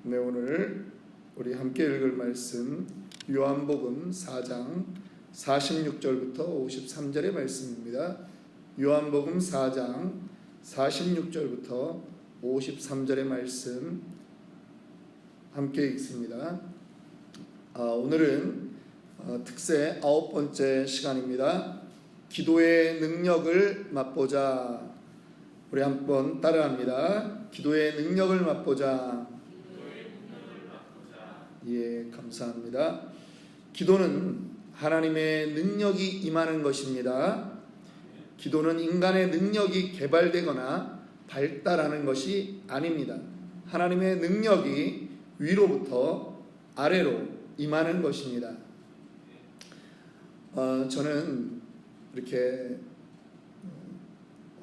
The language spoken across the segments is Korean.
네, 오늘 우리 함께 읽을 말씀 요한복음 4장 46절부터 53절의 말씀입니다. 요한복음 4장 46절부터 53절의 말씀 함께 읽습니다. 오늘은 특세 9번째 시간입니다. 기도의 능력을 맛보자. 우리 한번 따라합니다. 기도의 능력을 맛보자. 예, 감사합니다. 기도는 하나님의 능력이 임하는 것입니다. 기도는 인간의 능력이 개발되거나 발달하는 것이 아닙니다. 하나님의 능력이 위로부터 아래로 임하는 것입니다. 저는 이렇게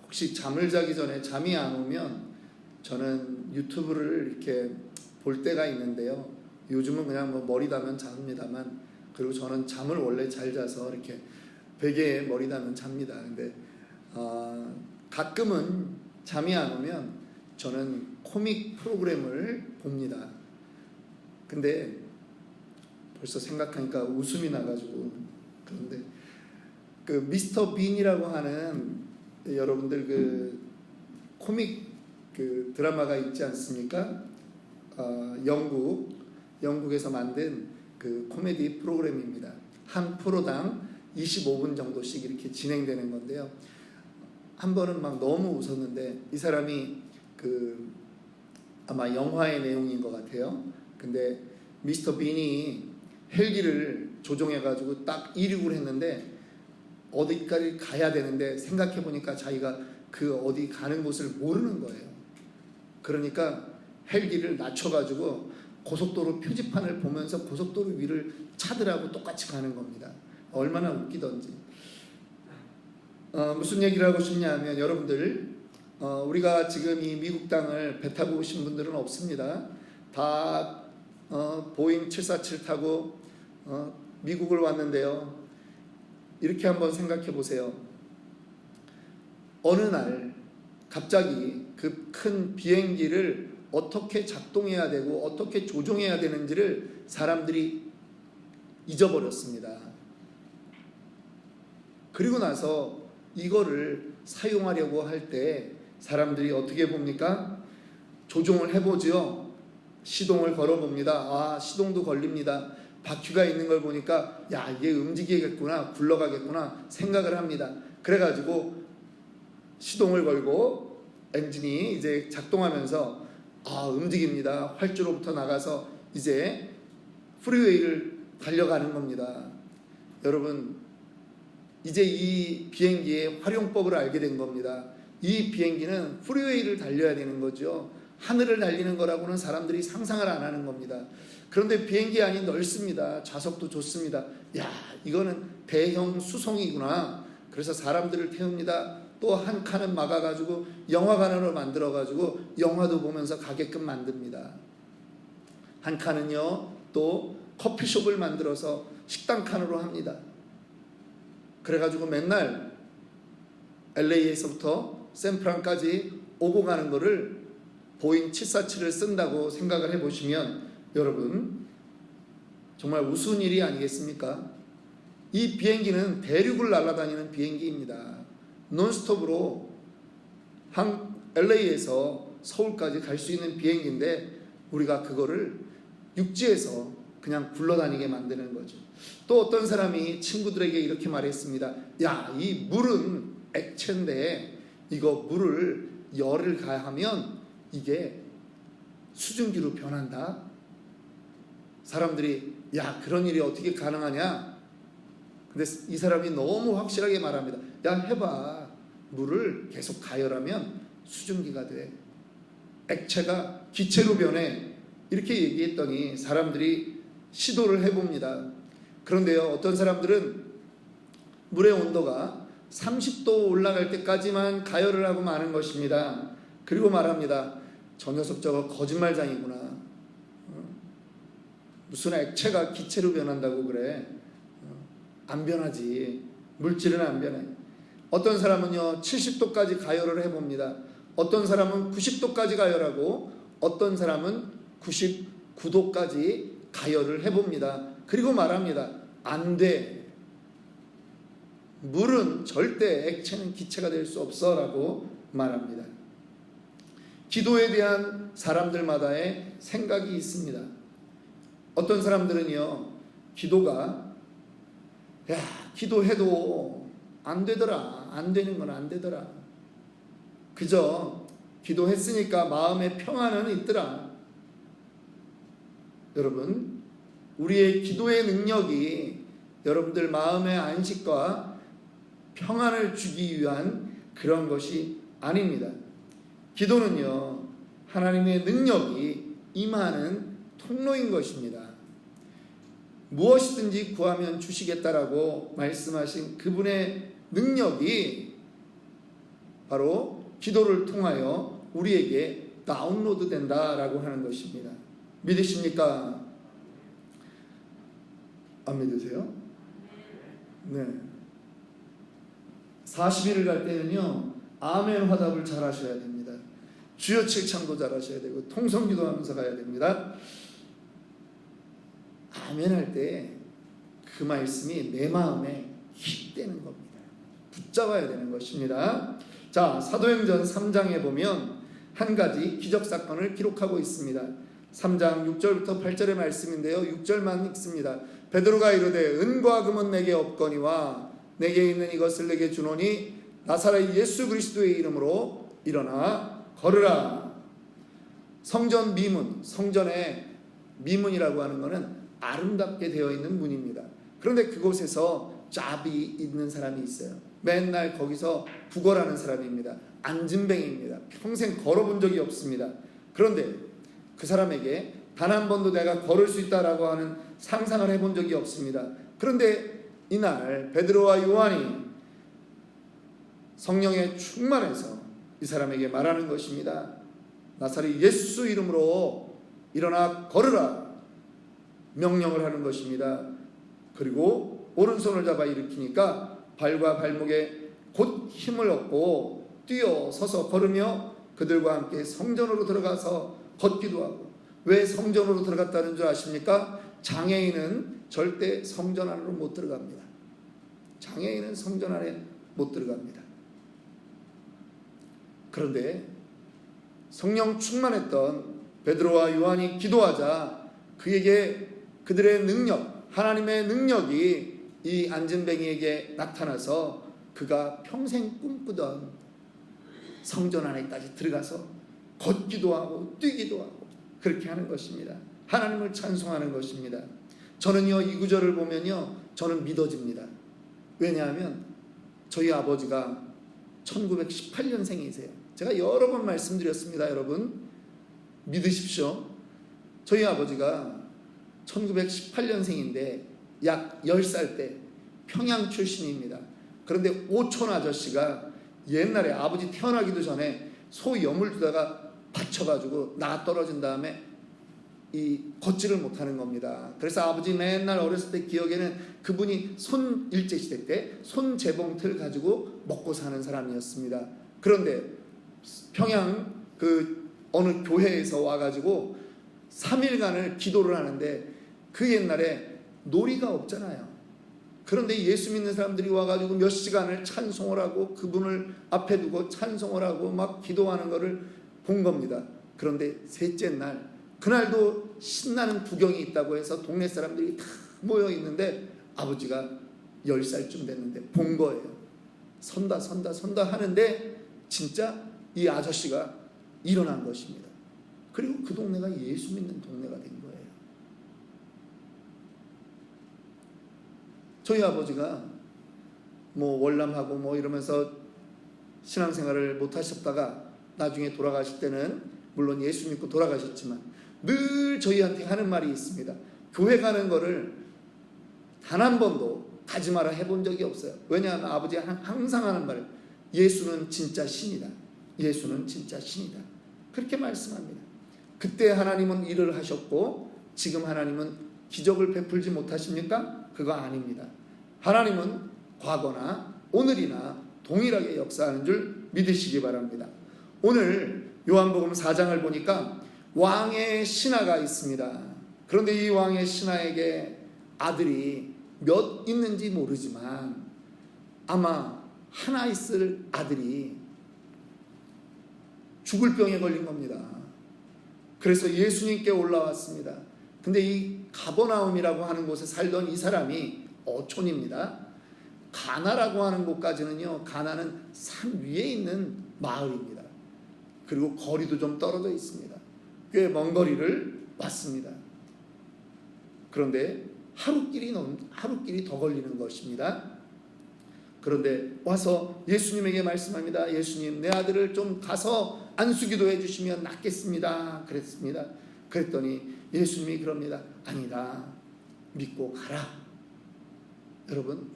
혹시 잠을 자기 전에 잠이 안 오면 저는 유튜브를 이렇게 볼 때가 있는데요. 요즘은 그냥 머리 담으면 잡니다만, 그리고 저는 잠을 원래 잘 자서 이렇게 베개에 머리 담으면 잡니다. 근데 가끔은 잠이 안 오면 저는 코믹 프로그램을 봅니다. 근데 벌써 생각하니까 웃음이 나가지고. 그런데 그 미스터 빈이라고 하는 여러분들 그 코믹 그 드라마가 있지 않습니까? 영국에서 만든 그 코미디 프로그램입니다. 한 프로당 25분 정도씩 이렇게 진행되는 건데요. 한 번은 막 너무 웃었는데, 이 사람이 그 아마 영화의 내용인 것 같아요. 근데 미스터 빈이 헬기를 조종해가지고 딱 이륙을 했는데 어디까지 가야 되는데 생각해보니까 자기가 그 어디 가는 곳을 모르는 거예요. 그러니까 헬기를 낮춰가지고 고속도로 표지판을 보면서 고속도로 위를 차들하고 똑같이 가는 겁니다. 얼마나 웃기던지. 무슨 얘기를 하고 싶냐면, 여러분들 우리가 지금 이 미국 땅을 배 타고 오신 분들은 없습니다. 다 보잉 747 타고 미국을 왔는데요. 이렇게 한번 생각해 보세요. 어느 날 갑자기 그 큰 비행기를 어떻게 작동해야 되고 어떻게 조종해야 되는지를 사람들이 잊어버렸습니다. 그리고 나서 이거를 사용하려고 할 때 사람들이 어떻게 봅니까? 조종을 해보죠. 시동을 걸어봅니다. 시동도 걸립니다. 바퀴가 있는 걸 보니까 야, 이게 움직이겠구나, 굴러가겠구나 생각을 합니다. 그래가지고 시동을 걸고 엔진이 이제 작동하면서 움직입니다. 활주로부터 나가서 이제 프리웨이를 달려가는 겁니다. 여러분, 이제 이 비행기의 활용법을 알게 된 겁니다. 이 비행기는 프리웨이를 달려야 되는 거죠. 하늘을 달리는 거라고는 사람들이 상상을 안 하는 겁니다. 그런데 비행기 안이 넓습니다. 좌석도 좋습니다. 야, 이거는 대형 수송이구나. 그래서 사람들을 태웁니다. 또 한 칸은 막아가지고 영화관으로 만들어가지고 영화도 보면서 가게끔 만듭니다. 한 칸은요, 또 커피숍을 만들어서 식당 칸으로 합니다. 그래가지고 맨날 LA에서부터 샌프란까지 오고 가는 거를 보잉 747을 쓴다고 생각을 해보시면 여러분, 정말 우스운 일이 아니겠습니까? 이 비행기는 대륙을 날아다니는 비행기입니다. 논스톱으로 LA에서 서울까지 갈 수 있는 비행기인데 우리가 그거를 육지에서 그냥 굴러다니게 만드는 거죠. 또 어떤 사람이 친구들에게 이렇게 말했습니다. 야, 이 물은 액체인데 이거 물을 열을 가하면 이게 수증기로 변한다. 사람들이 야, 그런 일이 어떻게 가능하냐? 근데 이 사람이 너무 확실하게 말합니다. 야, 해봐. 물을 계속 가열하면 수증기가 돼. 액체가 기체로 변해. 이렇게 얘기했더니 사람들이 시도를 해봅니다. 그런데요, 어떤 사람들은 물의 온도가 30도 올라갈 때까지만 가열을 하고 마는 것입니다. 그리고 말합니다. 저 녀석 저거 거짓말장이구나. 무슨 액체가 기체로 변한다고 그래. 안 변하지. 물질은 안 변해. 어떤 사람은요 70도까지 가열을 해봅니다. 어떤 사람은 90도까지 가열하고 어떤 사람은 99도까지 가열을 해봅니다. 그리고 말합니다. 안 돼. 물은 절대 액체는 기체가 될 수 없어 라고 말합니다. 기도에 대한 사람들마다의 생각이 있습니다. 어떤 사람들은요, 기도가 기도해도 안 되더라. 안 되는 건 안 되더라. 그저 기도했으니까 마음의 평안은 있더라. 여러분, 우리의 기도의 능력이 여러분들 마음의 안식과 평안을 주기 위한 그런 것이 아닙니다. 기도는요, 하나님의 능력이 임하는 통로인 것입니다. 무엇이든지 구하면 주시겠다라고 말씀하신 그분의 능력이 바로 기도를 통하여 우리에게 다운로드 된다라고 하는 것입니다. 믿으십니까? 안 믿으세요? 네. 40일을 갈 때는요, 아멘 화답을 잘 하셔야 됩니다. 주여 칠창도 잘 하셔야 되고, 통성기도 하면서 가야 됩니다. 아멘 할 때 그 말씀이 내 마음에 깃대는 겁니다. 붙잡아야 되는 것입니다. 자, 사도행전 3장에 보면 한 가지 기적사건을 기록하고 있습니다. 3장 6절부터 8절의 말씀인데요, 6절만 읽습니다. 베드로가 이르되 은과 금은 내게 없거니와 내게 있는 이것을 내게 주노니 나사렛 예수 그리스도의 이름으로 일어나 걸으라. 성전 미문, 성전의 미문이라고 하는 것은 아름답게 되어 있는 문입니다. 그런데 그곳에서 짭이 있는 사람이 있어요. 맨날 거기서 구걸하는 사람입니다. 안진뱅이입니다. 평생 걸어본 적이 없습니다. 그런데 그 사람에게 단 한 번도 내가 걸을 수 있다라고 하는 상상을 해본 적이 없습니다. 그런데 이날 베드로와 요한이 성령에 충만해서 이 사람에게 말하는 것입니다. 나사렛 예수 이름으로 일어나 걸으라 명령을 하는 것입니다. 그리고 오른손을 잡아 일으키니까 발과 발목에 곧 힘을 얻고 뛰어 서서 걸으며 그들과 함께 성전으로 들어가서 걷기도 하고. 왜 성전으로 들어갔다는 줄 아십니까? 장애인은 절대 성전 안으로 못 들어갑니다. 장애인은 성전 안에 못 들어갑니다. 그런데 성령 충만했던 베드로와 요한이 기도하자 그에게 그들의 능력, 하나님의 능력이 이 안진뱅이에게 나타나서 그가 평생 꿈꾸던 성전 안에까지 들어가서 걷기도 하고 뛰기도 하고 그렇게 하는 것입니다. 하나님을 찬송하는 것입니다. 저는요, 이 구절을 보면요, 저는 믿어집니다. 왜냐하면 저희 아버지가 1918년생이세요. 제가 여러 번 말씀드렸습니다. 여러분 믿으십시오. 저희 아버지가 1918년생인데 약 10살 때 평양 출신입니다. 그런데 오촌 아저씨가 옛날에 아버지 태어나기도 전에 소 염을 두다가 다쳐가지고 나가 떨어진 다음에 이 걷지를 못하는 겁니다. 그래서 아버지 맨날 어렸을 때 기억에는 그분이 손 일제시대 때 손재봉틀 가지고 먹고 사는 사람이었습니다. 그런데 평양 그 어느 교회에서 와가지고 3일간을 기도를 하는데 그 옛날에 놀이가 없잖아요. 그런데 예수 믿는 사람들이 와가지고 몇 시간을 찬송을 하고 그분을 앞에 두고 찬송을 하고 막 기도하는 것을 본 겁니다. 그런데 셋째 날, 그날도 신나는 구경이 있다고 해서 동네 사람들이 다 모여 있는데 아버지가 10살쯤 됐는데 본 거예요. 선다 하는데 진짜 이 아저씨가 일어난 것입니다. 그리고 그 동네가 예수 믿는 동네가 된 거예요. 저희 아버지가 뭐 월남하고 뭐 이러면서 신앙생활을 못 하셨다가 나중에 돌아가실 때는 물론 예수 믿고 돌아가셨지만 늘 저희한테 하는 말이 있습니다. 교회 가는 거를 단 한 번도 가지 마라 해본 적이 없어요. 왜냐하면 아버지가 항상 하는 말, 예수는 진짜 신이다. 예수는 진짜 신이다. 그렇게 말씀합니다. 그때 하나님은 일을 하셨고 지금 하나님은 기적을 베풀지 못하십니까? 그거 아닙니다. 하나님은 과거나 오늘이나 동일하게 역사하는 줄 믿으시기 바랍니다. 오늘 요한복음 4장을 보니까 왕의 신하가 있습니다. 그런데 이 왕의 신하에게 아들이 몇 있는지 모르지만 아마 하나 있을 아들이 죽을 병에 걸린 겁니다. 그래서 예수님께 올라왔습니다. 근데 이 가버나움이라고 하는 곳에 살던 이 사람이 어촌입니다. 가나라고 하는 곳까지는요, 가나는 산 위에 있는 마을입니다. 그리고 거리도 좀 떨어져 있습니다. 꽤 먼 거리를 왔습니다. 그런데 하루길이 더 걸리는 것입니다. 그런데 와서 예수님에게 말씀합니다. 예수님, 내 아들을 좀 가서 안수기도 해주시면 낫겠습니다. 그랬습니다. 그랬더니 예수님이 그럽니다. 아니다, 믿고 가라. 여러분,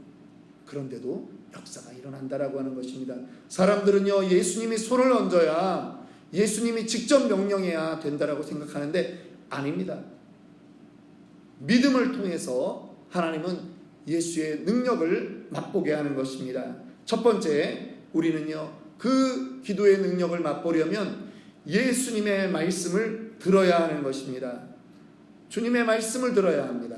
그런데도 역사가 일어난다라고 하는 것입니다. 사람들은요, 예수님이 손을 얹어야, 예수님이 직접 명령해야 된다라고 생각하는데 아닙니다. 믿음을 통해서 하나님은 예수의 능력을 맛보게 하는 것입니다. 첫 번째, 우리는요, 그 기도의 능력을 맛보려면 예수님의 말씀을 들어야 하는 것입니다. 주님의 말씀을 들어야 합니다.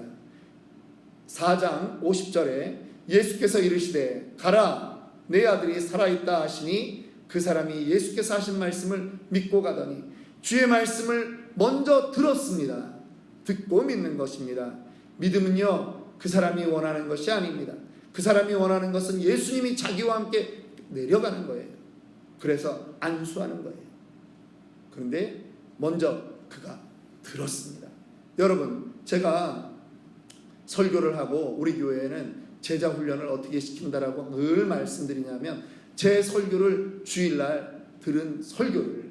4장 50절에 예수께서 이르시되 가라, 내 아들이 살아있다 하시니 그 사람이 예수께서 하신 말씀을 믿고 가더니, 주의 말씀을 먼저 들었습니다. 듣고 믿는 것입니다. 믿음은요, 그 사람이 원하는 것이 아닙니다. 그 사람이 원하는 것은 예수님이 자기와 함께 내려가는 거예요. 그래서 안수하는 거예요. 그런데 먼저 그가 들었습니다. 여러분, 제가 설교를 하고 우리 교회에는 제자 훈련을 어떻게 시킨다라고 늘 말씀드리냐면, 제 설교를 주일날 들은 설교를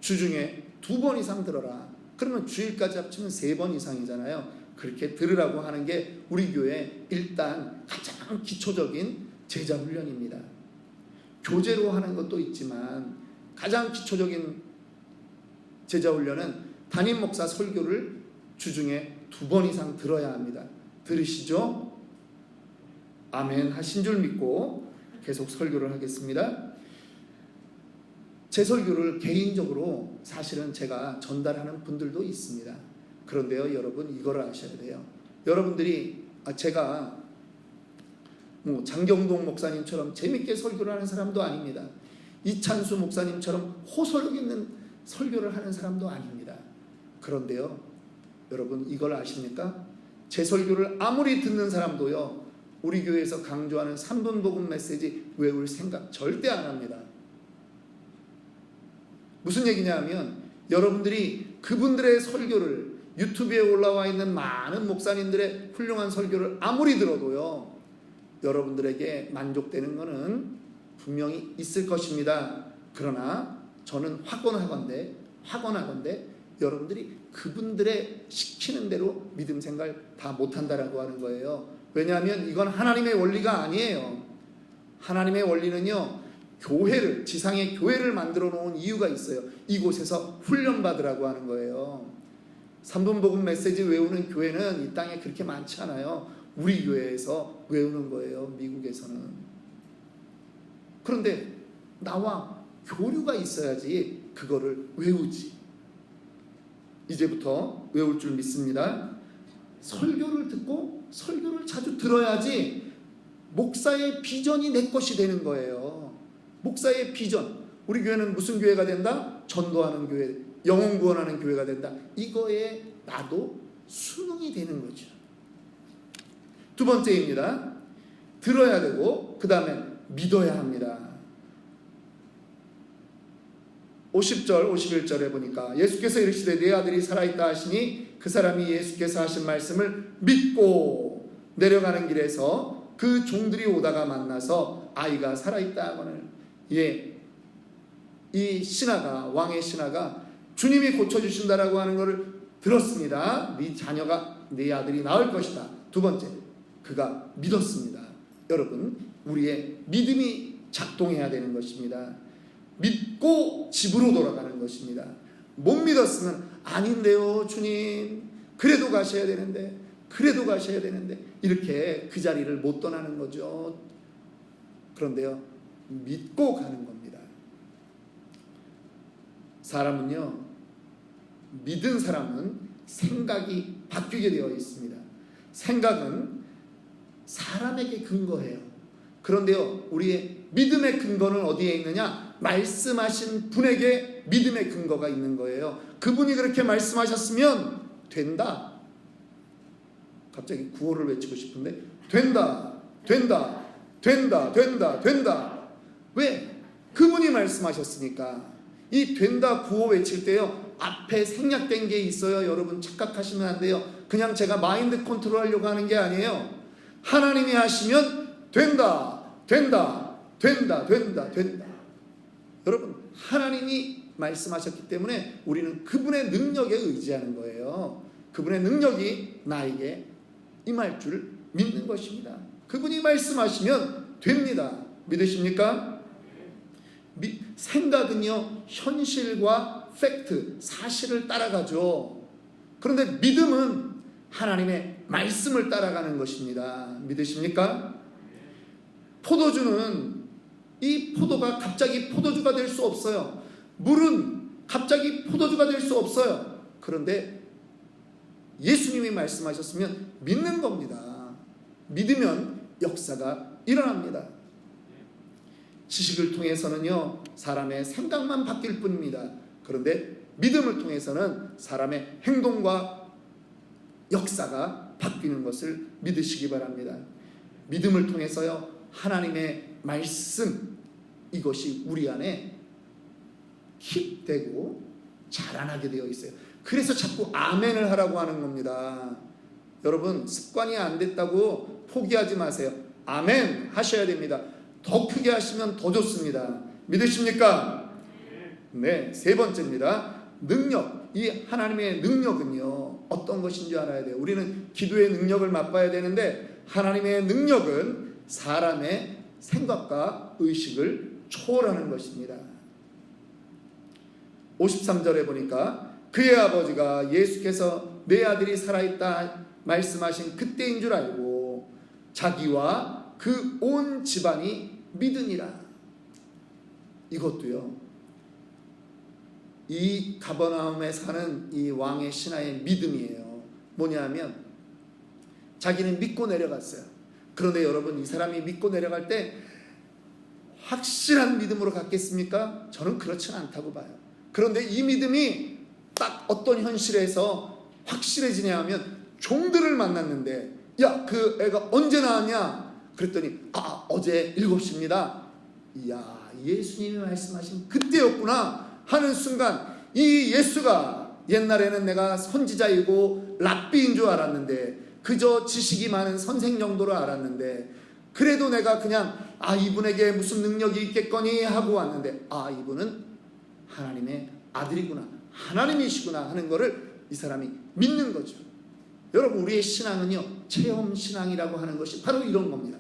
주중에 2번 이상 들어라. 그러면 주일까지 합치면 3번 이상이잖아요. 그렇게 들으라고 하는 게 우리 교회 일단 가장 기초적인 제자 훈련입니다. 교재로 하는 것도 있지만 가장 기초적인 제자 훈련은 담임 목사 설교를 주중에 2번 이상 들어야 합니다. 들으시죠? 아멘 하신 줄 믿고 계속 설교를 하겠습니다. 제 설교를 개인적으로 사실은 제가 전달하는 분들도 있습니다. 그런데요, 여러분, 이걸 아셔야 돼요. 여러분들이 제가 장경동 목사님처럼 재밌게 설교를 하는 사람도 아닙니다. 이찬수 목사님처럼 호소력 있는 설교를 하는 사람도 아닙니다. 그런데요, 여러분, 이걸 아십니까? 제 설교를 아무리 듣는 사람도요, 우리 교회에서 강조하는 3분 복음 메시지 외울 생각 절대 안 합니다. 무슨 얘기냐 하면, 여러분들이 그분들의 설교를, 유튜브에 올라와 있는 많은 목사님들의 훌륭한 설교를 아무리 들어도요, 여러분들에게 만족되는 것은 분명히 있을 것입니다. 그러나 저는 확언하건대 여러분들이 그분들의 시키는 대로 믿음 생활 다 못한다라고 하는 거예요. 왜냐하면 이건 하나님의 원리가 아니에요. 하나님의 원리는요, 교회를, 지상의 교회를 만들어 놓은 이유가 있어요. 이곳에서 훈련받으라고 하는 거예요. 3분 복음 메시지 외우는 교회는 이 땅에 그렇게 많지 않아요. 우리 교회에서 외우는 거예요, 미국에서는. 그런데 나와 교류가 있어야지 그거를 외우지. 이제부터 외울 줄 믿습니다. 설교를 듣고 설교를 자주 들어야지 목사의 비전이 내 것이 되는 거예요. 목사의 비전. 우리 교회는 무슨 교회가 된다? 전도하는 교회, 영혼 구원하는 교회가 된다. 이거에 나도 순응이 되는 거죠. 두 번째입니다. 들어야 되고 그 다음에 믿어야 합니다. 50절 51절에 보니까 예수께서 이르시되 내 아들이 살아있다 하시니 그 사람이 예수께서 하신 말씀을 믿고 내려가는 길에서 그 종들이 오다가 만나서 아이가 살아있다 하거늘. 이 신하가, 왕의 신하가 주님이 고쳐주신다라고 하는 것을 들었습니다. 네 자녀가, 네 아들이 나을 것이다. 두 번째, 그가 믿었습니다. 여러분, 우리의 믿음이 작동해야 되는 것입니다. 믿고 집으로 돌아가는 것입니다. 못 믿었으면 아닌데요, 주님. 그래도 가셔야 되는데 이렇게 그 자리를 못 떠나는 거죠. 그런데요, 믿고 가는 겁니다. 사람은요, 믿은 사람은 생각이 바뀌게 되어 있습니다. 생각은 사람에게 근거해요. 그런데요, 우리의 믿음의 근거는 어디에 있느냐? 말씀하신 분에게 믿음의 근거가 있는 거예요. 그분이 그렇게 말씀하셨으면 된다. 갑자기 구호를 외치고 싶은데, 된다, 된다, 된다, 된다, 된다. 왜? 그분이 말씀하셨으니까. 이 된다 구호 외칠 때요, 앞에 생략된 게 있어요. 여러분 착각하시면 안 돼요. 그냥 제가 마인드 컨트롤 하려고 하는 게 아니에요. 하나님이 하시면 된다, 된다, 된다, 된다, 된다. 여러분, 하나님이 말씀하셨기 때문에 우리는 그분의 능력에 의지하는 거예요. 그분의 능력이 나에게 임할 줄 믿는 것입니다. 그분이 말씀하시면 됩니다. 믿으십니까? 생각은요, 현실과 팩트, 사실을 따라가죠. 그런데 믿음은 하나님의 말씀을 따라가는 것입니다. 믿으십니까? 포도주는 이 포도가 갑자기 포도주가 될 수 없어요. 물은 갑자기 포도주가 될 수 없어요. 그런데 예수님이 말씀하셨으면 믿는 겁니다. 믿으면 역사가 일어납니다. 지식을 통해서는요, 사람의 생각만 바뀔 뿐입니다. 그런데 믿음을 통해서는 사람의 행동과 역사가 바뀌는 것을 믿으시기 바랍니다. 믿음을 통해서요, 하나님의 말씀, 이것이 우리 안에 킵되고 자라나게 되어 있어요. 그래서 자꾸 아멘을 하라고 하는 겁니다. 여러분, 습관이 안 됐다고 포기하지 마세요. 아멘 하셔야 됩니다. 더 크게 하시면 더 좋습니다. 믿으십니까? 네, 세 번째입니다. 능력. 이 하나님의 능력은요, 어떤 것인지 알아야 돼요. 우리는 기도의 능력을 맛봐야 되는데, 하나님의 능력은 사람의 생각과 의식을 초월하는 것입니다. 53절에 보니까 그의 아버지가 예수께서 내 아들이 살아있다 말씀하신 그때인 줄 알고 자기와 그 온 집안이 믿으니라. 이것도요, 이 가버나움에 사는 이 왕의 신하의 믿음이에요. 뭐냐면 자기는 믿고 내려갔어요. 그런데 여러분, 이 사람이 믿고 내려갈 때 확실한 믿음으로 갔겠습니까? 저는 그렇지는 않다고 봐요. 그런데 이 믿음이 딱 어떤 현실에서 확실해지냐 하면, 종들을 만났는데, 야, 그 애가 언제 나왔냐? 그랬더니 어제 7시입니다. 이야, 예수님이 말씀하신 그때였구나 하는 순간, 이 예수가 옛날에는 내가 선지자이고 랍비인 줄 알았는데, 그저 지식이 많은 선생 정도로 알았는데, 그래도 내가 그냥 이분에게 무슨 능력이 있겠거니 하고 왔는데, 이분은 하나님의 아들이구나, 하나님이시구나 하는 것을 이 사람이 믿는 거죠. 여러분, 우리의 신앙은요, 체험신앙이라고 하는 것이 바로 이런 겁니다.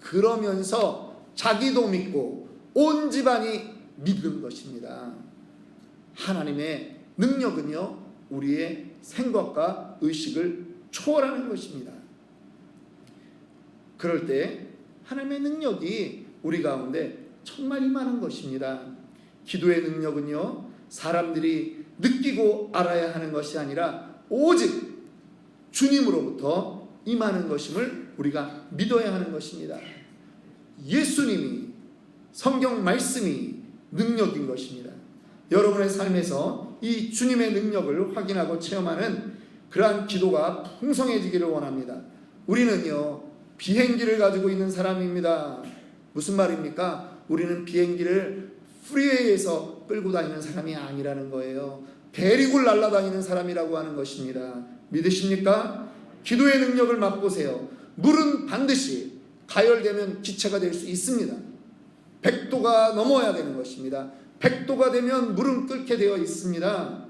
그러면서 자기도 믿고 온 집안이 믿는 것입니다. 하나님의 능력은요, 우리의 생각과 의식을 초월하는 것입니다. 그럴 때 하나님의 능력이 우리 가운데 정말 임하는 것입니다. 기도의 능력은요, 사람들이 느끼고 알아야 하는 것이 아니라 오직 주님으로부터 임하는 것임을 우리가 믿어야 하는 것입니다. 예수님이, 성경 말씀이 능력인 것입니다. 여러분의 삶에서 이 주님의 능력을 확인하고 체험하는 그러한 기도가 풍성해지기를 원합니다. 우리는요, 비행기를 가지고 있는 사람입니다. 무슨 말입니까? 우리는 비행기를 프리웨이에서 끌고 다니는 사람이 아니라는 거예요. 대륙을 날아다니는 사람이라고 하는 것입니다. 믿으십니까? 기도의 능력을 맛보세요. 물은 반드시 가열되면 기체가 될 수 있습니다. 100도가 넘어야 되는 것입니다. 100도가 되면 물은 끓게 되어 있습니다.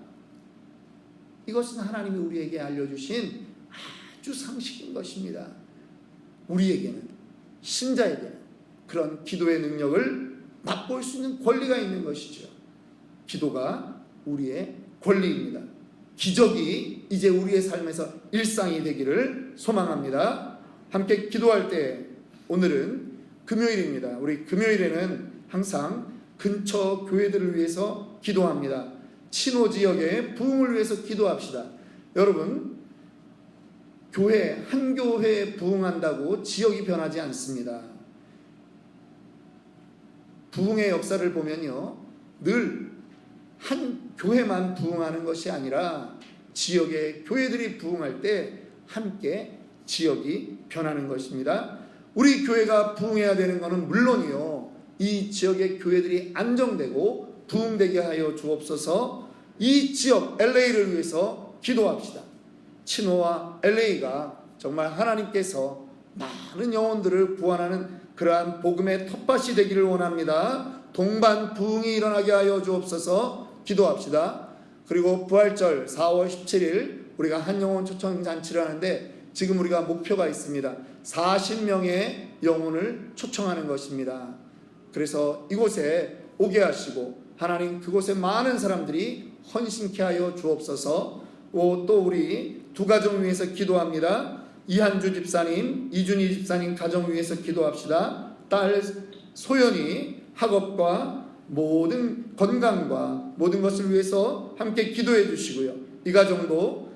이것은 하나님이 우리에게 알려주신 아주 상식인 것입니다. 우리에게는, 신자에게는 그런 기도의 능력을 맛볼 수 있는 권리가 있는 것이죠. 기도가 우리의 권리입니다. 기적이 이제 우리의 삶에서 일상이 되기를 소망합니다. 함께 기도할 때, 오늘은 금요일입니다. 우리 금요일에는 항상 근처 교회들을 위해서 기도합니다. 친호 지역의 부흥을 위해서 기도합시다. 여러분, 교회, 한 교회에 부흥한다고 지역이 변하지 않습니다. 부흥의 역사를 보면요, 늘 한 교회만 부흥하는 것이 아니라 지역의 교회들이 부흥할 때 함께 지역이 변하는 것입니다. 우리 교회가 부흥해야 되는 것은 물론이요, 이 지역의 교회들이 안정되고 부흥되게 하여 주옵소서. 이 지역 LA를 위해서 기도합시다. 친호와 LA가 정말 하나님께서 많은 영혼들을 구원하는 그러한 복음의 텃밭이 되기를 원합니다. 동반 부흥이 일어나게 하여 주옵소서. 기도합시다. 그리고 부활절 4월 17일 우리가 한영혼 초청 잔치를 하는데 지금 우리가 목표가 있습니다. 40명의 영혼을 초청하는 것입니다. 그래서 이곳에 오게 하시고 하나님 그곳에 많은 사람들이 헌신케 하여 주옵소서. 또 우리 두 가정 위해서 기도합니다. 이한주 집사님, 이준희 집사님 가정 위해서 기도합시다. 딸 소연이 학업과 모든 건강과 모든 것을 위해서 함께 기도해 주시고요. 이 가정도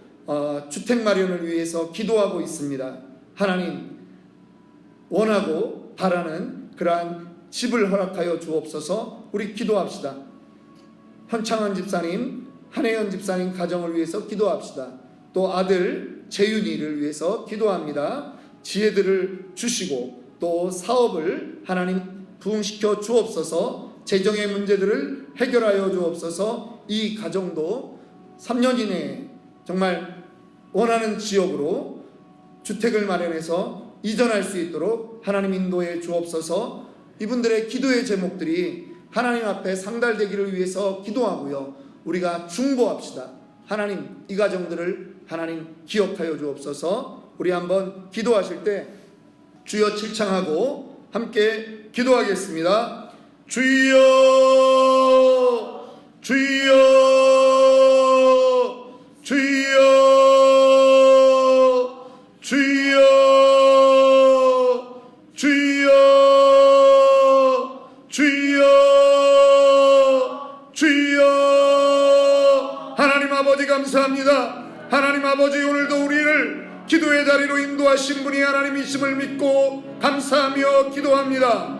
주택 마련을 위해서 기도하고 있습니다. 하나님 원하고 바라는 그러한 집을 허락하여 주옵소서. 우리 기도합시다. 현창원 집사님, 한혜연 집사님 가정을 위해서 기도합시다. 또 아들 재윤이를 위해서 기도합니다. 지혜들을 주시고 또 사업을 하나님 부흥시켜 주옵소서. 재정의 문제들을 해결하여 주옵소서. 이 가정도 3년 이내에 정말 원하는 지역으로 주택을 마련해서 이전할 수 있도록 하나님 인도해 주옵소서. 이분들의 기도의 제목들이 하나님 앞에 상달되기를 위해서 기도하고요. 우리가 중보합시다. 하나님 이 가정들을 하나님 기억하여 주옵소서. 우리 한번 기도하실 때 주여 칠창하고 함께 기도하겠습니다. 주여 주여 주여 주여 주여 주여 주여. 하나님 아버지 감사합니다. 하나님 아버지 오늘도 우리를 기도의 자리로 인도하신 분이 하나님이심을 믿고 감사하며 기도합니다.